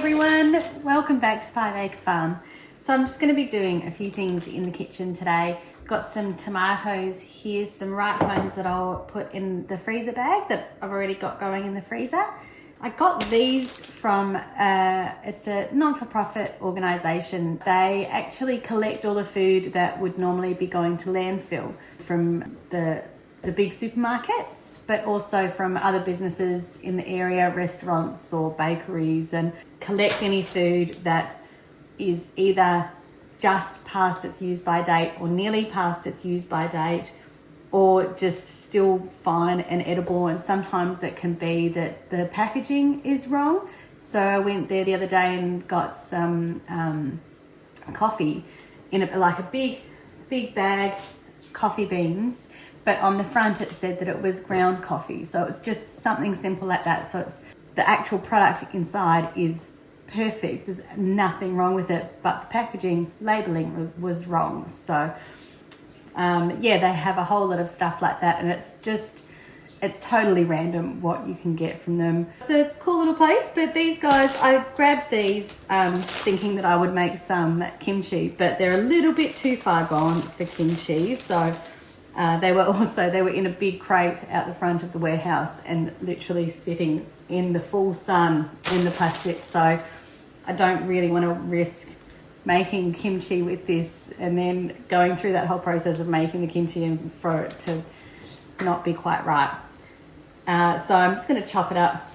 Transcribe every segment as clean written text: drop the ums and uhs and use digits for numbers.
everyone, welcome back to 5 Acre Farm. So I'm just going to be doing a few things in the kitchen today. Got some tomatoes here, some ripe ones that I'll put in the freezer bag that I've already got going in the freezer. I got these from, it's a non-for-profit organisation. They actually collect all the food that would normally be going to landfill from the big supermarkets, but also from other businesses in the area, restaurants or bakeries, and collect any food that is either just past its use by date or nearly past its use by date, or just still fine and edible. And sometimes it can be that the packaging is wrong. So I went there the other day and got some coffee in a big bag, coffee beans, but on the front it said that it was ground coffee. So it's just something simple like that. So it's the actual product inside is perfect. There's nothing wrong with it, but the packaging labeling was wrong. So yeah, they have a whole lot of stuff like that, and it's totally random what you can get from them. It's a cool little place, but these guys, I grabbed these thinking that I would make some kimchi, but they're a little bit too far gone for kimchi. So they were in a big crate out the front of the warehouse and literally sitting in the full sun in the plastic. So I don't really want to risk making kimchi with this and then going through that whole process of making the kimchi and for it to not be quite right. So I'm just going to chop it up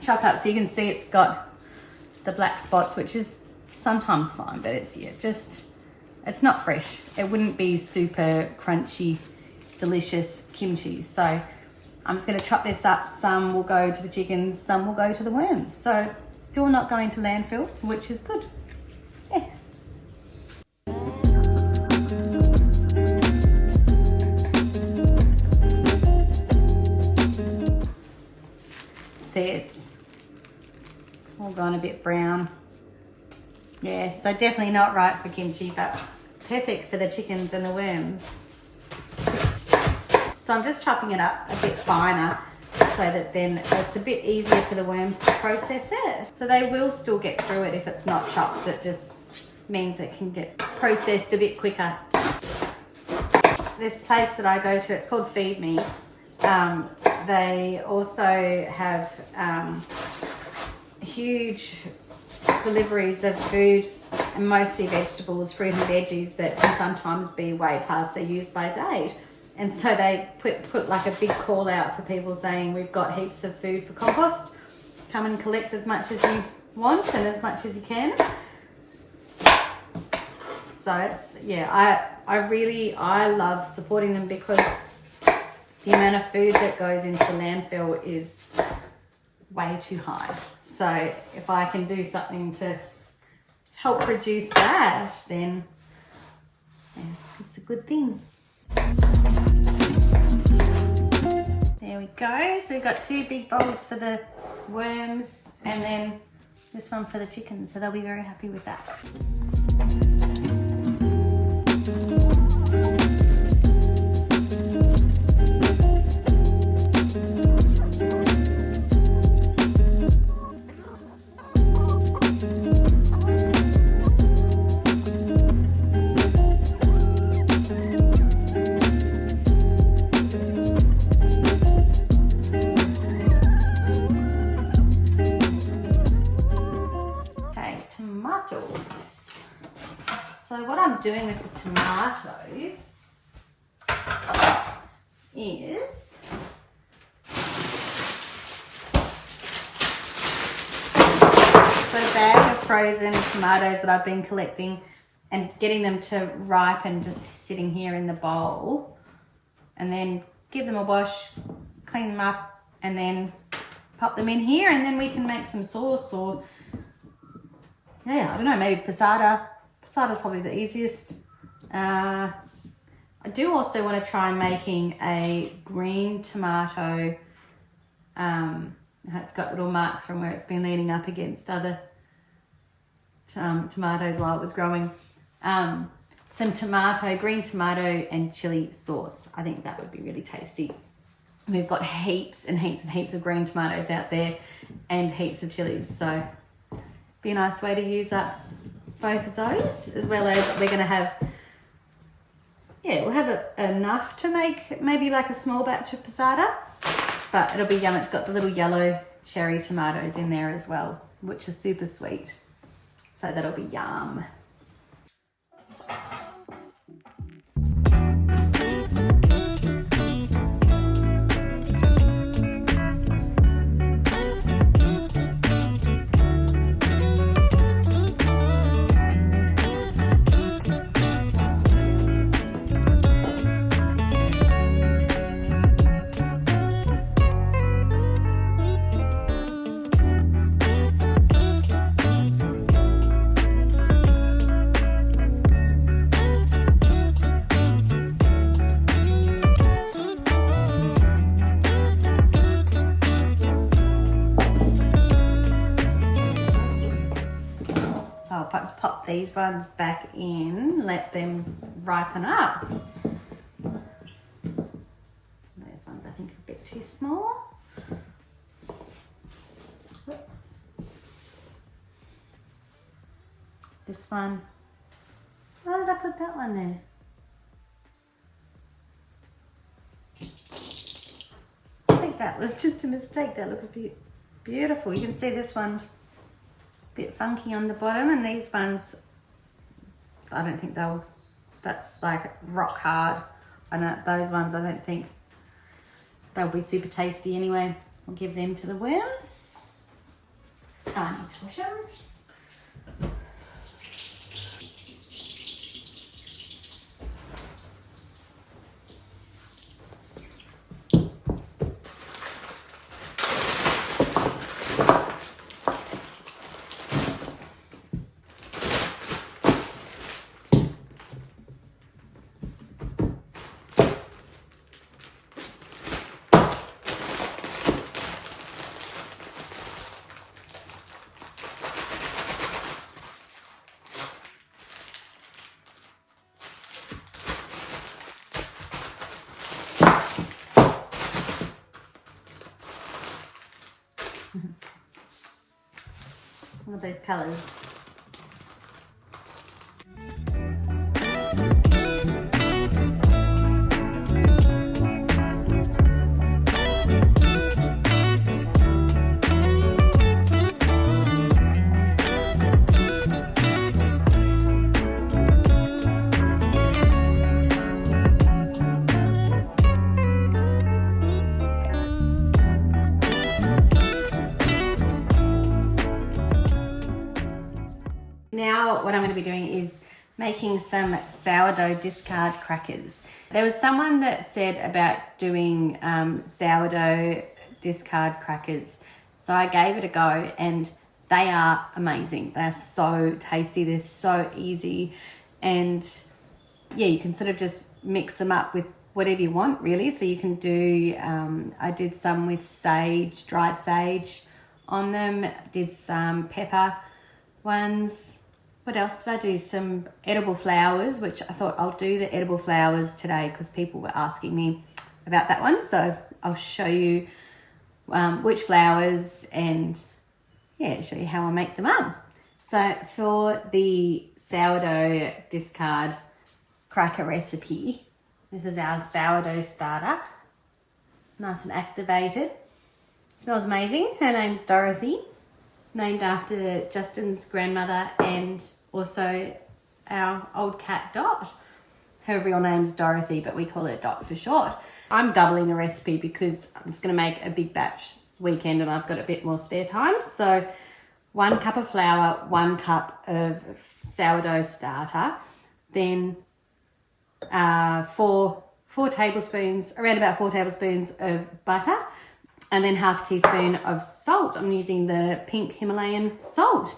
so you can see it's got the black spots, which is sometimes fine, but it's not fresh. It wouldn't be super crunchy, delicious kimchi. So I'm just going to chop this up. Some will go to the chickens, some will go to the worms. So still not going to landfill, which is good. Yeah. See, it's all gone a bit brown. Yeah, so definitely not right for kimchi, but perfect for the chickens and the worms. So I'm just chopping it up a bit finer so that then it's a bit easier for the worms to process it. So they will still get through it if it's not chopped. It just means it can get processed a bit quicker. This place that I go to, it's called Feed Me. They also have huge deliveries of food, and mostly vegetables, fruit and veggies that can sometimes be way past their use by date. And so they put like a big call out for people saying, we've got heaps of food for compost. Come and collect as much as you want and as much as you can. So it's, yeah, I love supporting them because the amount of food that goes into landfill is way too high. So if I can do something to help reduce that, then yeah, it's a good thing. There we go. So we've got 2 big bowls for the worms and then this one for the chickens. So they'll be very happy with that. So what I'm doing with the tomatoes is got a bag of frozen tomatoes that I've been collecting and getting them to ripen, just sitting here in the bowl, and then give them a wash, clean them up, and then pop them in here, and then we can make some sauce or yeah, I don't know, maybe passata. Passata's probably the easiest. I do also want to try making a green tomato. It's got little marks from where it's been leaning up against other tomatoes while it was growing. Some green tomato and chili sauce. I think that would be really tasty. We've got heaps and heaps and heaps of green tomatoes out there and heaps of chilies. So be a nice way to use up both of those, as well as we're going to have, we'll have enough to make maybe like a small batch of passata, but it'll be yum. It's got the little yellow cherry tomatoes in there as well, which are super sweet. So that'll be yum. I'll just pop these ones back in, let them ripen up. Those ones I think are a bit too small. This one, why did I put that one there? I think that was just a mistake. That looks beautiful. You can see this one's bit funky on the bottom, and these ones, I don't think that's like rock hard. I know those ones, I don't think they'll be super tasty anyway. I'll give them to the worms. I need to wash them. Look at those colours. Now what I'm going to be doing is making some sourdough discard crackers. There was someone that said about doing sourdough discard crackers, so I gave it a go and they are amazing. They're so tasty, they're so easy, and yeah, you can sort of just mix them up with whatever you want really. So you can do, I did some with sage, dried sage on them, did some pepper ones. What else did I do? Some edible flowers, which I thought I'll do the edible flowers today because people were asking me about that one. So I'll show you which flowers and yeah, show you how I make them up. So for the sourdough discard cracker recipe, this is our sourdough starter. Nice and activated. Smells amazing. Her name's Dorothy, named after Justin's grandmother and also our old cat Dot. Her real name's Dorothy, but we call her Dot for short. I'm doubling the recipe because I'm just going to make a big batch weekend and I've got a bit more spare time. So 1 cup of flour, 1 cup of sourdough starter, then 4 tablespoons, around about 4 tablespoons of butter, and then half teaspoon of salt. I'm using the pink Himalayan salt.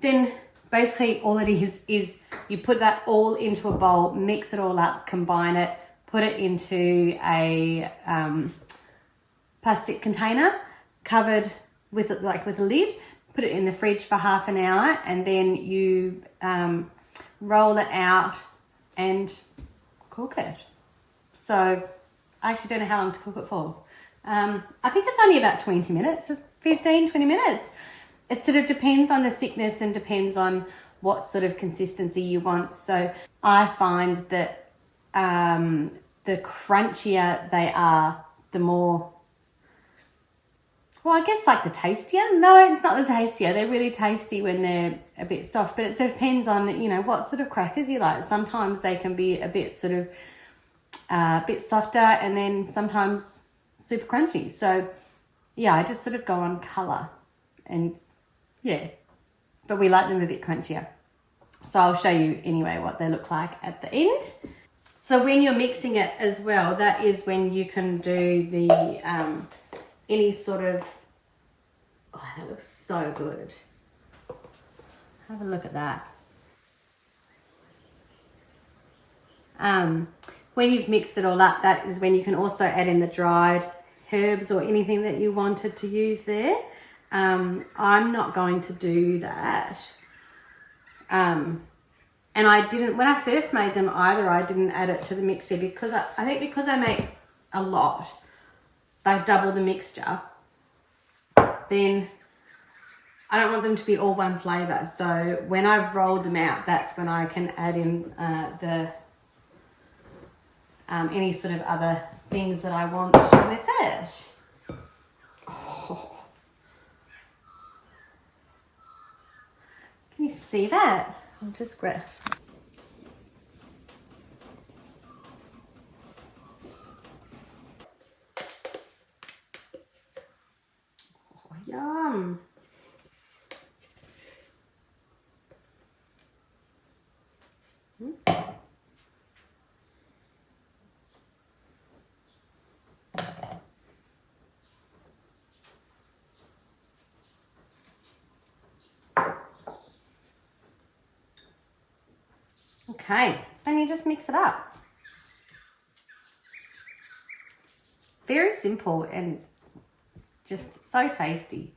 Then basically all it is you put that all into a bowl, mix it all up, combine it, put it into a plastic container covered with a lid, put it in the fridge for half an hour, and then you roll it out and cook it. So I actually don't know how long to cook it for. I think it's only about 20 minutes, 15, 20 minutes. It sort of depends on the thickness and depends on what sort of consistency you want. So I find that the crunchier they are, the more, well, I guess like the tastier. No, it's not the tastier. They're really tasty when they're a bit soft, but it depends on, you know, what sort of crackers you like. Sometimes they can be a bit sort of, a bit softer, and then sometimes super crunchy. So yeah, I just sort of go on colour, and yeah, but we like them a bit crunchier. So I'll show you anyway what they look like at the end. So when you're mixing it as well, that is when you can do the any sort of, oh, that looks so good. Have a look at that. When you've mixed it all up, that is when you can also add in the dried herbs or anything that you wanted to use there. I'm not going to do that. And I didn't, when I first made them either, I didn't add it to the mixture because I think because I make a lot, they double the mixture, then I don't want them to be all one flavour. So when I've rolled them out, that's when I can add in any sort of other things that I want with it. Oh. Can you see that? I'll just grab. Oh, yum. Okay, then you just mix it up. Very simple and just so tasty.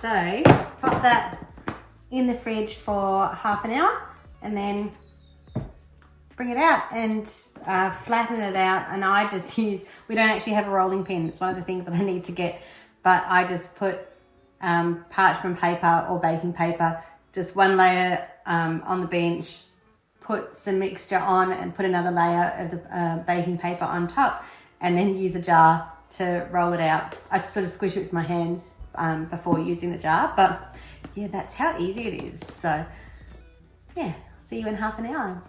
So pop that in the fridge for half an hour and then bring it out and flatten it out. And I just use, we don't actually have a rolling pin. It's one of the things that I need to get, but I just put parchment paper or baking paper, just one layer on the bench, put some mixture on and put another layer of the baking paper on top, and then use a jar to roll it out. I sort of squish it with my hands before using the jar, but yeah, that's how easy it is. So yeah, see you in half an hour.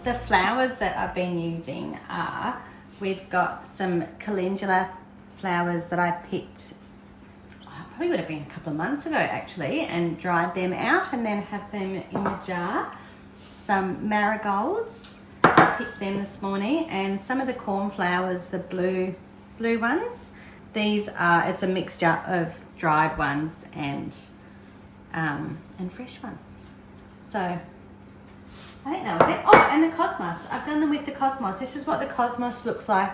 The flowers that I've been using are, we've got some calendula flowers that I picked, probably would have been a couple of months ago actually, and dried them out and then have them in the jar. Some marigolds, I picked them this morning, and some of the cornflowers, the blue ones. These are, it's a mixture of dried ones and fresh ones. So I think that was it. Oh, and the cosmos. I've done them with the cosmos. This is what the cosmos looks like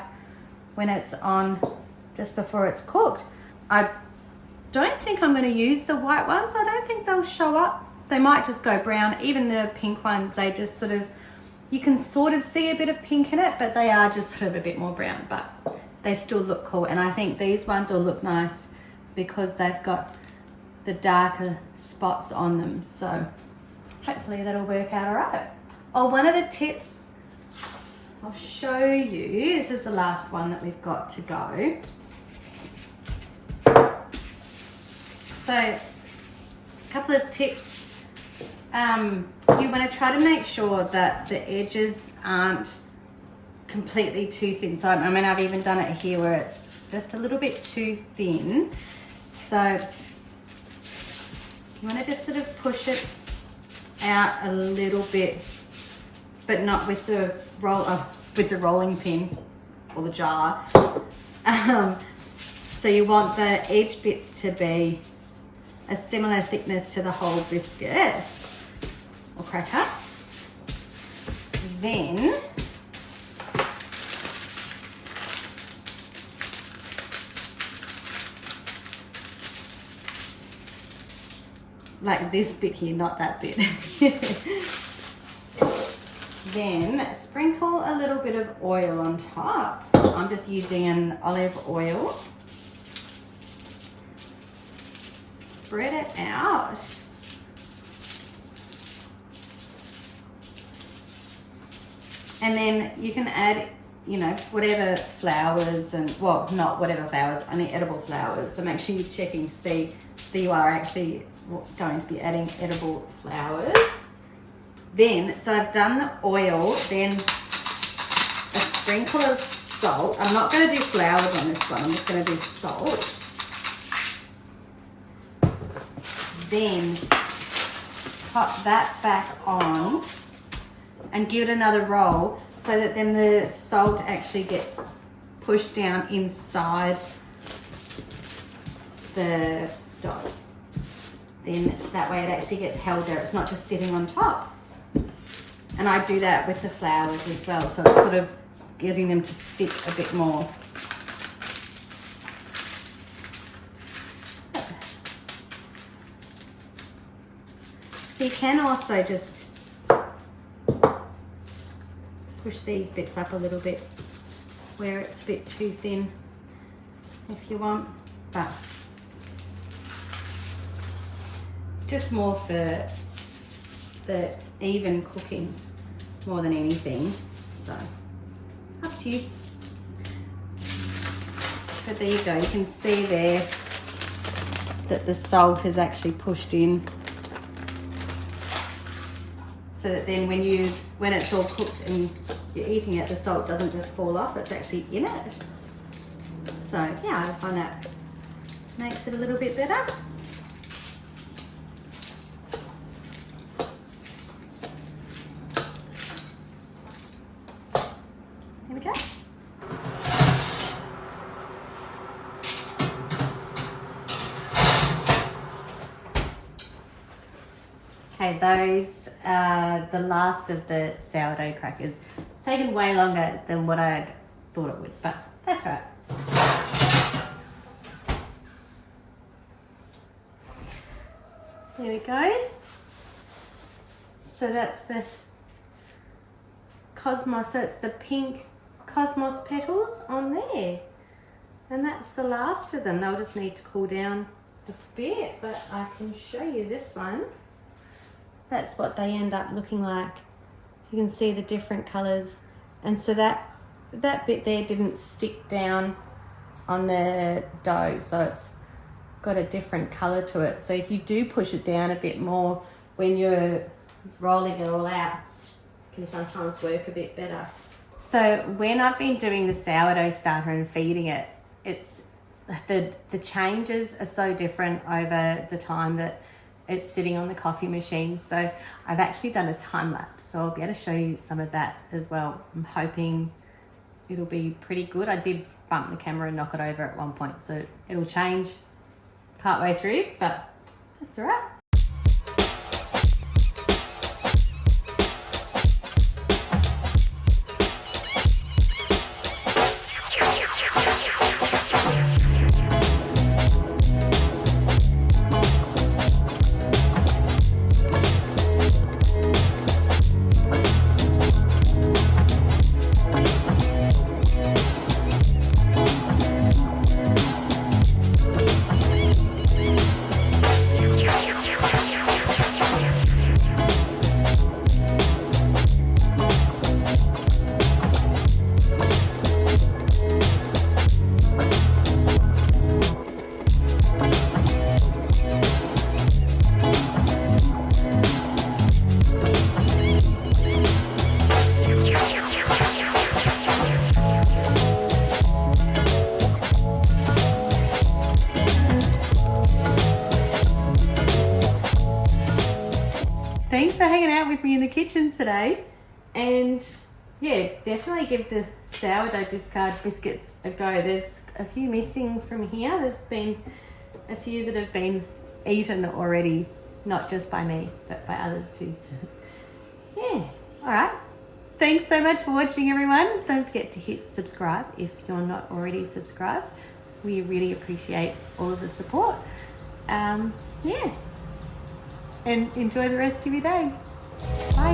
when it's on, just before it's cooked. I don't think I'm going to use the white ones. I don't think they'll show up. They might just go brown. Even the pink ones, they just sort of, you can sort of see a bit of pink in it, but they are just sort of a bit more brown, but they still look cool. And I think these ones will look nice because they've got the darker spots on them. So hopefully that'll work out all right. Oh, one of the tips I'll show you, this is the last one that we've got to go. So a couple of tips. You want to try to make sure that the edges aren't completely too thin. So I mean, I've even done it here where it's just a little bit too thin. So you want to just sort of push it out a little bit, but not with the rolling pin or the jar. So you want the edge bits to be a similar thickness to the whole biscuit or cracker. Then like this bit here, not that bit. Then sprinkle a little bit of oil on top. I'm just using an olive oil. Spread it out. And then you can add, you know, whatever flowers and, well, not whatever flowers, only edible flowers. So make sure you're checking to see that you are actually going to be adding edible flowers. Then, so I've done the oil, then a sprinkle of salt. I'm not going to do flowers on this one, I'm just going to do salt. Then pop that back on and give it another roll so that then the salt actually gets pushed down inside the dough. Then that way it actually gets held there. It's not just sitting on top. And I do that with the flowers as well. So it's sort of getting them to stick a bit more. So you can also just push these bits up a little bit where it's a bit too thin if you want, but it's just more for the even cooking more than anything, so up to you. So there you go, you can see there that the salt is actually pushed in, so that then when it's all cooked and you're eating it, the salt doesn't just fall off, it's actually in it. So yeah, I find that makes it a little bit better. Here we go. Okay, those are the last of the sourdough crackers. It's taken way longer than what I thought it would, but that's all right. There we go. So that's the cosmos, so it's the pink cosmos petals on there. And that's the last of them. They'll just need to cool down a bit, but I can show you this one. That's what they end up looking like. You can see the different colours. And so that bit there didn't stick down on the dough, so it's got a different colour to it. So if you do push it down a bit more when you're rolling it all out, can sometimes work a bit better. So when I've been doing the sourdough starter and feeding it, it's the changes are so different over the time that it's sitting on the coffee machine. So I've actually done a time lapse, so I'll be able to show you some of that as well. I'm hoping it'll be pretty good. I did bump the camera and knock it over at one point, so it'll change partway through, but that's all right. Thanks for hanging out with me in the kitchen today. And yeah, definitely give the sourdough discard biscuits a go. There's a few missing from here. There's been a few that have been eaten already, not just by me, but by others too. Yeah, all right. Thanks so much for watching, everyone. Don't forget to hit subscribe if you're not already subscribed. We really appreciate all of the support. Yeah. And enjoy the rest of your day. Bye.